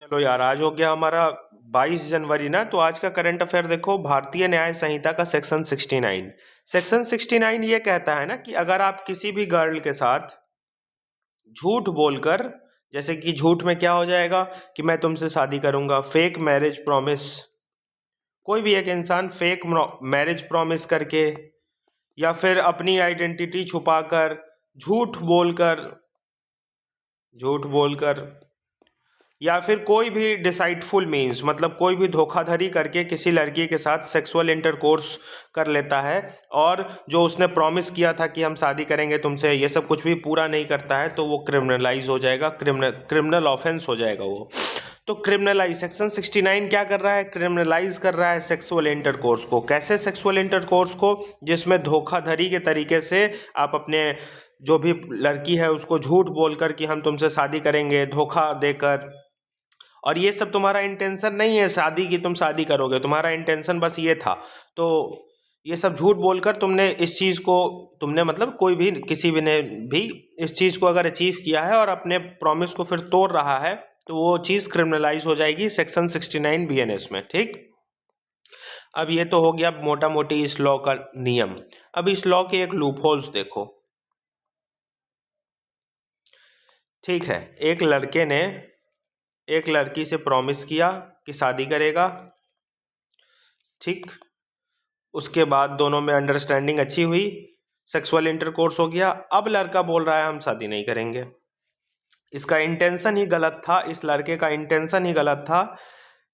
चलो यार, आज हो गया हमारा 22 जनवरी ना। तो आज का करंट अफेयर देखो, भारतीय न्याय संहिता का सेक्शन 69। सेक्शन 69 ये कहता है ना कि अगर आप किसी भी गर्ल के साथ झूठ बोलकर, जैसे कि झूठ में क्या हो जाएगा कि मैं तुमसे शादी करूंगा, फेक मैरिज प्रॉमिस, कोई भी एक इंसान फेक मैरिज प्रॉमिस करके या फिर अपनी आइडेंटिटी छुपाकर झूठ बोलकर या फिर कोई भी डिसाइटफुल मीन्स, मतलब कोई भी धोखाधड़ी करके किसी लड़की के साथ सेक्सुअल इंटरकोर्स कर लेता है और जो उसने प्रॉमिस किया था कि हम शादी करेंगे तुमसे, ये सब कुछ भी पूरा नहीं करता है, तो वो क्रिमिनलाइज हो जाएगा, क्रिमिनल ऑफेंस हो जाएगा वो। तो क्रिमिनलाइज सेक्शन 69 क्या कर रहा है? क्रिमिनलाइज कर रहा है सेक्सुअल इंटरकोर्स को। कैसे सेक्सुअल इंटरकोर्स को? जिसमें धोखाधड़ी के तरीके से आप अपने जो भी लड़की है उसको झूठ बोलकर कि हम तुमसे शादी करेंगे, धोखा देकर, और ये सब तुम्हारा इंटेंशन नहीं है शादी की, तुम शादी करोगे, तुम्हारा इंटेंशन बस ये था। तो ये सब झूठ बोलकर तुमने इस चीज़ को, तुमने मतलब कोई भी किसी भी ने भी इस चीज़ को अगर अचीव किया है और अपने प्रॉमिस को फिर तोड़ रहा है, तो वो चीज़ क्रिमिनलाइज हो जाएगी सेक्शन 69 बीएनएस में। ठीक, अब ये तो हो गया मोटा मोटी इस लॉ का नियम। अब इस लॉ के एक लूप होल्स देखो। ठीक है, एक लड़के ने एक लड़की से प्रॉमिस किया कि शादी करेगा। ठीक, उसके बाद दोनों में अंडरस्टैंडिंग अच्छी हुई, सेक्सुअल इंटरकोर्स हो गया। अब लड़का बोल रहा है हम शादी नहीं करेंगे। इसका इंटेंशन ही गलत था, इस लड़के का इंटेंशन ही गलत था।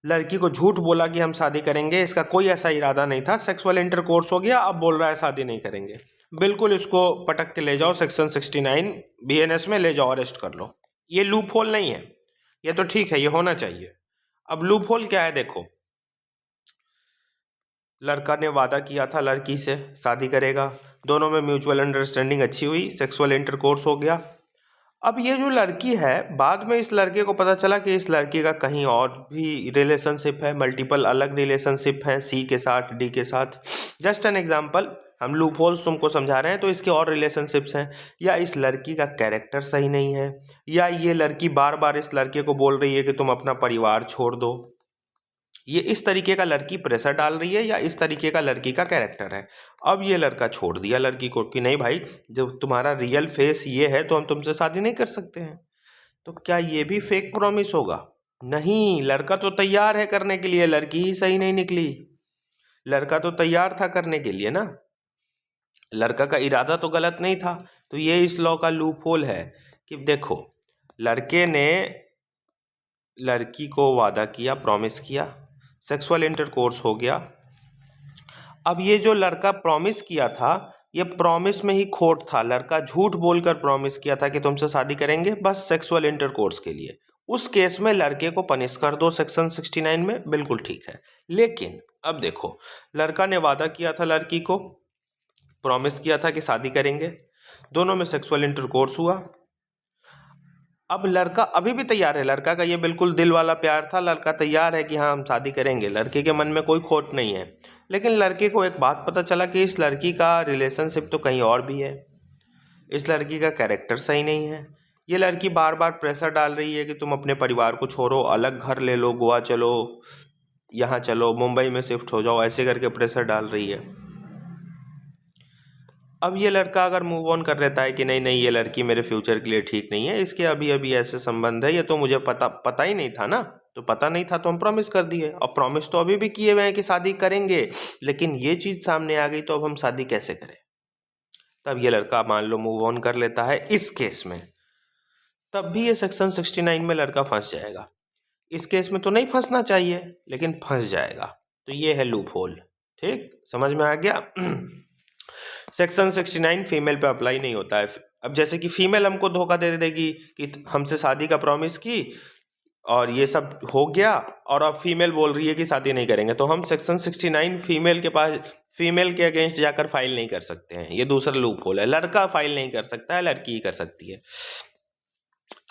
लड़की को झूठ बोला कि हम शादी करेंगे, इसका कोई ऐसा इरादा नहीं था। सेक्सुअल इंटरकोर्स हो गया, अब बोल रहा है शादी नहीं करेंगे। बिल्कुल इसको पटक के ले जाओ सेक्शन 69 बीएनएस में, ले जाओ, अरेस्ट कर लो। ये लूप होल नहीं है, ये तो ठीक है, ये होना चाहिए। अब लूप होल क्या है देखो। लड़का ने वादा किया था लड़की से शादी करेगा, दोनों में म्यूचुअल अंडरस्टैंडिंग अच्छी हुई, सेक्सुअल इंटरकोर्स हो गया। अब ये जो लड़की है, बाद में इस लड़के को पता चला कि इस लड़की का कहीं और भी रिलेशनशिप है, मल्टीपल अलग रिलेशनशिप है, सी के साथ, डी के साथ। जस्ट एन एग्जांपल, हम लूप होल्स तुमको समझा रहे हैं, तो इसके और रिलेशनशिप्स हैं। या इस लड़की का कैरेक्टर सही नहीं है, या ये लड़की बार बार इस लड़के को बोल रही है कि तुम अपना परिवार छोड़ दो। ये इस तरीके का लड़की प्रेशर डाल रही है, या इस तरीके का लड़की का कैरेक्टर है। अब ये लड़का छोड़ दिया लड़की को कि नहीं भाई, जब तुम्हारा रियल फेस ये है तो हम तुमसे शादी नहीं कर सकते हैं। तो क्या ये भी फेक प्रॉमिस होगा? नहीं, लड़का तो तैयार है करने के लिए, लड़की ही सही नहीं निकली। लड़का तो तैयार था करने के लिए ना, लड़का का इरादा तो गलत नहीं था। तो ये इस लॉ का लूप होल है कि देखो, लड़के ने लड़की को वादा किया, प्रॉमिस किया, सेक्सुअल इंटरकोर्स हो गया। अब ये जो लड़का प्रॉमिस किया था, ये प्रॉमिस में ही खोट था। लड़का झूठ बोलकर प्रॉमिस किया था कि तुमसे शादी करेंगे बस सेक्सुअल इंटरकोर्स के लिए। उस केस में लड़के को पनिश कर दो सेक्शन 69 में, बिल्कुल ठीक है। लेकिन अब देखो, लड़का ने वादा किया था लड़की को, प्रॉमिस किया था कि शादी करेंगे, दोनों में सेक्सुअल इंटरकोर्स हुआ। अब लड़का अभी भी तैयार है, लड़का का ये बिल्कुल दिल वाला प्यार था, लड़का तैयार है कि हाँ हम शादी करेंगे, लड़के के मन में कोई खोट नहीं है। लेकिन लड़के को एक बात पता चला कि इस लड़की का रिलेशनशिप तो कहीं और भी है, इस लड़की का कैरेक्टर सही नहीं है। ये लड़की बार बार प्रेशर डाल रही है कि तुम अपने परिवार को छोड़ो, अलग घर ले लो, गोवा चलो, यहाँ चलो, मुंबई में शिफ्ट हो जाओ, ऐसे करके प्रेशर डाल रही है। अब ये लड़का अगर मूव ऑन कर लेता है कि नहीं नहीं, ये लड़की मेरे फ्यूचर के लिए ठीक नहीं है, इसके अभी अभी ऐसे संबंध है, ये तो मुझे पता ही नहीं था ना, तो पता नहीं था तो हम प्रॉमिस कर दिए, और प्रॉमिस तो अभी भी किए हुए हैं कि शादी करेंगे, लेकिन ये चीज़ सामने आ गई तो अब हम शादी कैसे करें। तब ये लड़का मान लो मूव ऑन कर लेता है इस केस में, तब भी ये सेक्शन 69 में लड़का फंस जाएगा। इस केस में तो नहीं फंसना चाहिए, लेकिन फंस जाएगा। तो ये है लूप होल। ठीक, समझ में आ गया? सेक्शन 69 फीमेल पे अप्लाई नहीं होता है। अब जैसे कि फीमेल हमको धोखा दे देगी कि हमसे शादी का प्रॉमिस की और ये सब हो गया, और अब फीमेल बोल रही है कि शादी नहीं करेंगे, तो हम सेक्शन 69 फीमेल के पास, फीमेल के अगेंस्ट जाकर फाइल नहीं कर सकते हैं। ये दूसरा लूप होल है। लड़का फाइल नहीं कर सकता है, लड़की ही कर सकती है।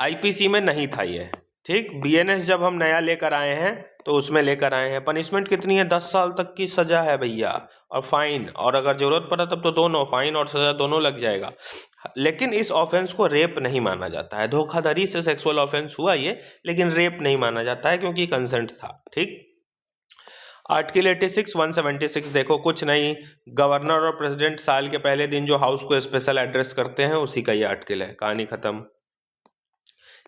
आईपीसी में नहीं था ये। ठीक, बीएनएस जब हम नया लेकर आए हैं तो उसमें लेकर आए हैं। पनिशमेंट कितनी है? 10 साल तक की सजा है भैया, और फाइन, और अगर जरूरत पड़ा तब तो दोनों, फाइन और सजा दोनों लग जाएगा। लेकिन इस ऑफेंस को रेप नहीं माना जाता है। धोखाधड़ी से सेक्सुअल ऑफेंस हुआ ये, लेकिन रेप नहीं माना जाता है क्योंकि कंसेंट था। ठीक। आर्टिकल 86 176 देखो, कुछ नहीं, गवर्नर और प्रेसिडेंट साल के पहले दिन जो हाउस को स्पेशल एड्रेस करते हैं उसी का ये आर्टिकल है, कहानी खत्म।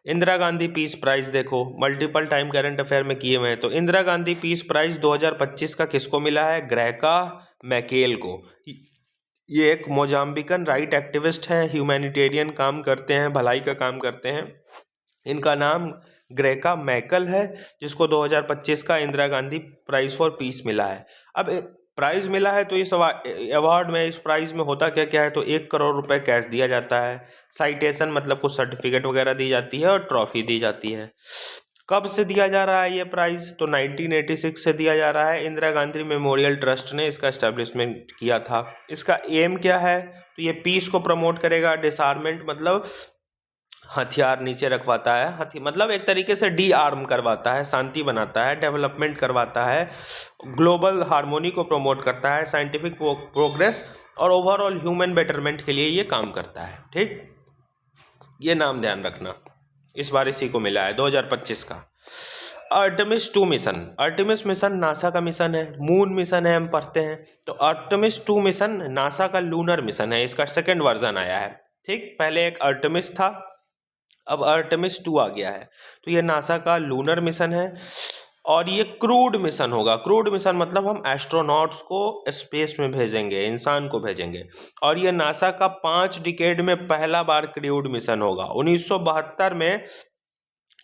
इंदिरा गांधी पीस प्राइज देखो, मल्टीपल टाइम करंट अफेयर में किए हुए हैं। तो इंदिरा गांधी पीस प्राइज 2025 का किसको मिला है? ग्रेका मैकेल को। ये एक मोजाम्बिकन राइट एक्टिविस्ट हैं, ह्यूमैनिटेरियन काम करते हैं, भलाई का काम करते हैं। इनका नाम ग्रेका मैकल है, जिसको 2025 का Indira Gandhi prize for peace मिला है। अब प्राइज मिला है तो इस अवार्ड में, इस प्राइज में होता क्या क्या है? तो 1 करोड़ रुपए कैश दिया जाता है, साइटेशन मतलब कुछ सर्टिफिकेट वगैरह दी जाती है, और ट्रॉफी दी जाती है। कब से दिया जा रहा है ये प्राइज? तो 1986 से दिया जा रहा है। इंदिरा गांधी मेमोरियल ट्रस्ट ने इसका एस्टेब्लिशमेंट किया था। इसका एम क्या है? तो ये पीस को प्रमोट करेगा, डिसआर्मेंट मतलब हथियार नीचे रखवाता है, मतलब एक तरीके से डी आर्म करवाता है, शांति बनाता है, डेवलपमेंट करवाता है, ग्लोबल हार्मोनी को प्रमोट करता है, साइंटिफिक प्रोग्रेस और ओवरऑल ह्यूमन बेटरमेंट के लिए ये काम करता है। ठीक, ये नाम ध्यान रखना। इस बार इसी को मिला है 2025 का। Artemis 2 mission, Artemis mission NASA का मिशन है, मून मिशन है हम पढ़ते हैं। तो आर्टेमिस 2 मिशन नासा का लूनर मिशन है, इसका सेकेंड वर्जन आया है। ठीक, पहले एक आर्टेमिस था, अब आर्टेमिस 2 आ गया है। तो ये नासा का लूनर मिशन है, और ये क्रूड मिशन होगा। क्रूड मिशन मतलब हम एस्ट्रोनॉट्स को स्पेस में भेजेंगे, इंसान को भेजेंगे, और ये नासा का 5 डिकेड में पहला बार क्रूड मिशन होगा। 1972 में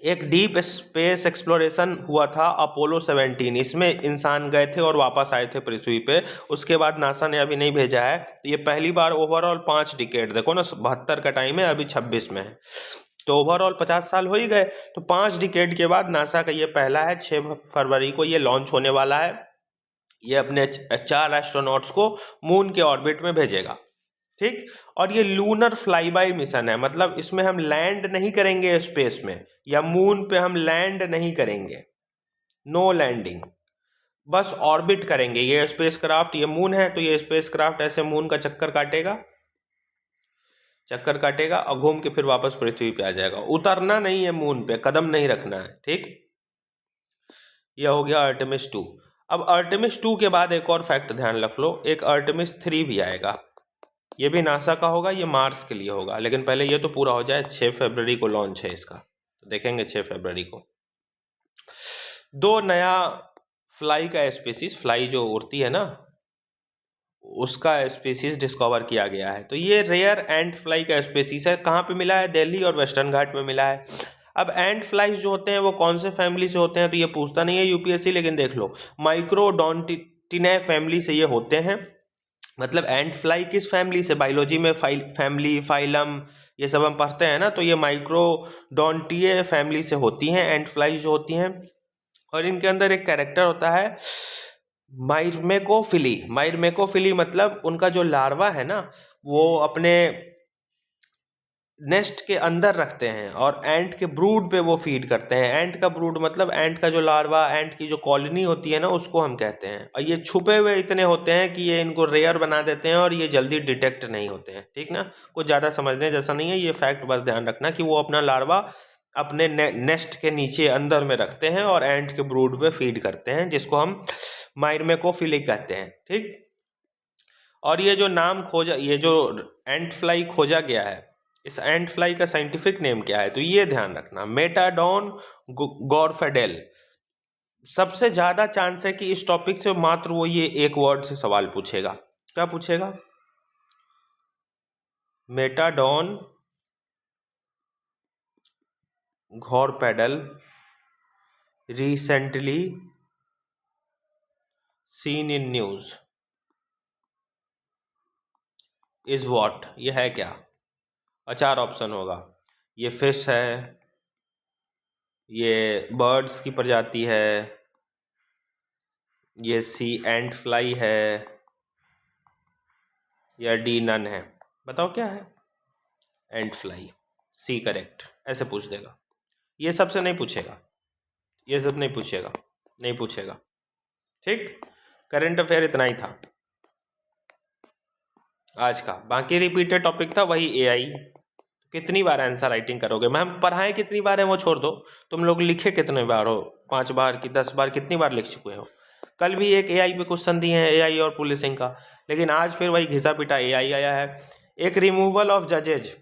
एक डीप स्पेस एक्सप्लोरेशन हुआ था, अपोलो 17। इसमें इंसान गए थे और वापस आए थे पृथ्वी पे। उसके बाद नासा ने अभी नहीं भेजा है। तो ये पहली बार ओवरऑल 5 डिकेड, देखो ना, 72 का टाइम है, अभी 26 में है, तो ओवरऑल 50 साल हो ही गए। तो 5 डिकेड के बाद नासा का ये पहला है, 6 फरवरी को ये लॉन्च होने वाला है। ये अपने 4 एस्ट्रोनॉट्स को मून के ऑर्बिट में भेजेगा। ठीक, और ये लूनर फ्लाई बाय मिशन है, मतलब इसमें हम लैंड नहीं करेंगे स्पेस में, या मून पे हम लैंड नहीं करेंगे, नो लैंडिंग, बस ऑर्बिट करेंगे। ये स्पेसक्राफ्ट, ये मून है तो ये स्पेसक्राफ्ट ऐसे मून का चक्कर काटेगा, चक्कर काटेगा और घूम के फिर वापस पृथ्वी पे आ जाएगा। उतरना नहीं है मून पे, कदम नहीं रखना है। ठीक, यह हो गया आर्टेमिस 2। अब आर्टेमिस 2 के बाद एक और फैक्ट ध्यान रख लो, एक आर्टेमिस 3 भी आएगा। ये भी नासा का होगा, ये मार्स के लिए होगा, लेकिन पहले ये तो पूरा हो जाए। 6 फरवरी को लॉन्च है इसका, तो देखेंगे 6 फरवरी को। 2 नया फ्लाई का स्पीसीज, फ्लाई जो उड़ती है ना, उसका स्पीसीज डिस्कवर किया गया है। तो ये रेयर एंट फ्लाई का स्पीसीज है। कहाँ पे मिला है? दिल्ली और वेस्टर्न घाट में मिला है। अब एंट फ्लाइज जो होते हैं वो कौन से फैमिली से होते हैं? तो ये पूछता नहीं है यूपीएससी, लेकिन देख लो, माइक्रोडोंटिनाe फैमिली से ये होते हैं। मतलब एंट फ्लाई किस फैमिली से? बायोलॉजी में फैमिली, फाइलम, ये सब हम पढ़ते हैं ना, तो ये माइक्रोडोंटिए फैमिली से होती हैं एंट फ्लाई जो होती हैं। और इनके अंदर एक कैरेक्टर होता है माइरमेकोफिली। माइरमेकोफिली मतलब उनका जो लार्वा है ना, वो अपने नेस्ट के अंदर रखते हैं और एंट के ब्रूड पे वो फीड करते हैं। एंट का ब्रूड मतलब एंट का जो लार्वा, एंट की जो कॉलोनी होती है ना, उसको हम कहते हैं। और ये छुपे हुए इतने होते हैं कि ये इनको रेयर बना देते हैं और ये जल्दी डिटेक्ट नहीं होते हैं। ठीक ना, कुछ ज़्यादा समझने जैसा नहीं है, ये फैक्ट बस ध्यान रखना कि वो अपना लार्वा अपने नेस्ट के नीचे अंदर में रखते हैं और एंट के ब्रूड पे फीड करते हैं, जिसको हम माइरमेकोफिली कहते हैं। ठीक, और ये जो नाम खोजा, ये जो एंट फ्लाई खोजा गया है, इस एंट फ्लाई का साइंटिफिक नेम क्या है? तो ये ध्यान रखना, मेटाडॉन गॉर्फेडेल। सबसे ज्यादा चांस है कि इस टॉपिक से मात्र वो ये एक वर्ड से सवाल पूछेगा। क्या पूछेगा? मेटाडॉन गॉर्फेडेल recently seen in news is what? ये है क्या? और 4 ऑप्शन होगा। ये फिश है, ये बर्ड्स की प्रजाति है, ये सी एंट फ्लाई है, या डी नन है। बताओ क्या है? एंट फ्लाई, सी करेक्ट। ऐसे पूछ देगा, ये सबसे नहीं पूछेगा, ये सब नहीं पूछेगा। नहीं पूछेगा। ठीक, करंट अफेयर इतना ही था आज का। बाकी रिपीटेड टॉपिक था वही एआई। कितनी बार आंसर राइटिंग करोगे, मैम पढ़ाएं कितनी बार है वो छोड़ दो, तुम लोग लिखे कितने बार हो, 5 बार कि 10 बार, कितनी बार लिख चुके हो। कल भी एक एआई पे क्वेश्चन दिए हैं, एआई और पुलिसिंग का, लेकिन आज फिर वही घिसा पिटा एआई आया है। एक रिमूवल ऑफ जजेज,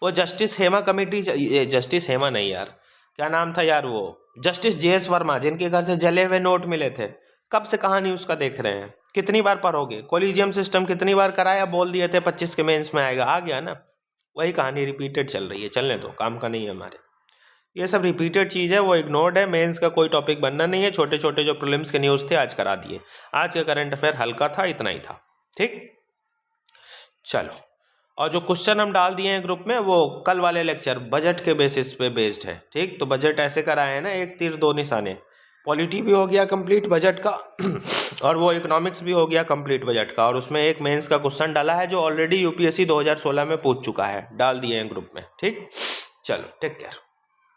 वो justice Hema committee, justice Hema नहीं यार, क्या नाम था यार वो, जस्टिस जेएस वर्मा, जिनके घर से जले हुए नोट मिले थे, कब से कहानी उसका देख रहे हैं, कितनी बार पढ़ोगे। कोलिजियम सिस्टम कितनी बार कराया, बोल दिए थे 25 के मेंस में आएगा, आ गया ना। वही कहानी रिपीटेड चल रही है, चलने दो, काम का नहीं है हमारे, ये सब रिपीटेड चीज़ है, वो इग्नोर्ड है। मेंस का कोई टॉपिक बनना नहीं है, छोटे छोटे जो प्रीलिम्स के न्यूज़ थे आज करा दिए। आज का करंट अफेयर हल्का था, इतना ही था। ठीक, चलो, और जो क्वेश्चन हम डाल दिए हैं ग्रुप में, वो कल वाले लेक्चर बजट के बेसिस पे बेस्ड है। ठीक, तो बजट ऐसे कराए हैं ना, एक तीर दो निशाने, पॉलिटी भी हो गया कंप्लीट बजट का और वो इकोनॉमिक्स भी हो गया कंप्लीट बजट का, और उसमें एक मेंस का क्वेश्चन डाला है जो ऑलरेडी यूपीएससी 2016 में पूछ चुका है, डाल दिए हैं ग्रुप में। ठीक, चलो टेक केयर।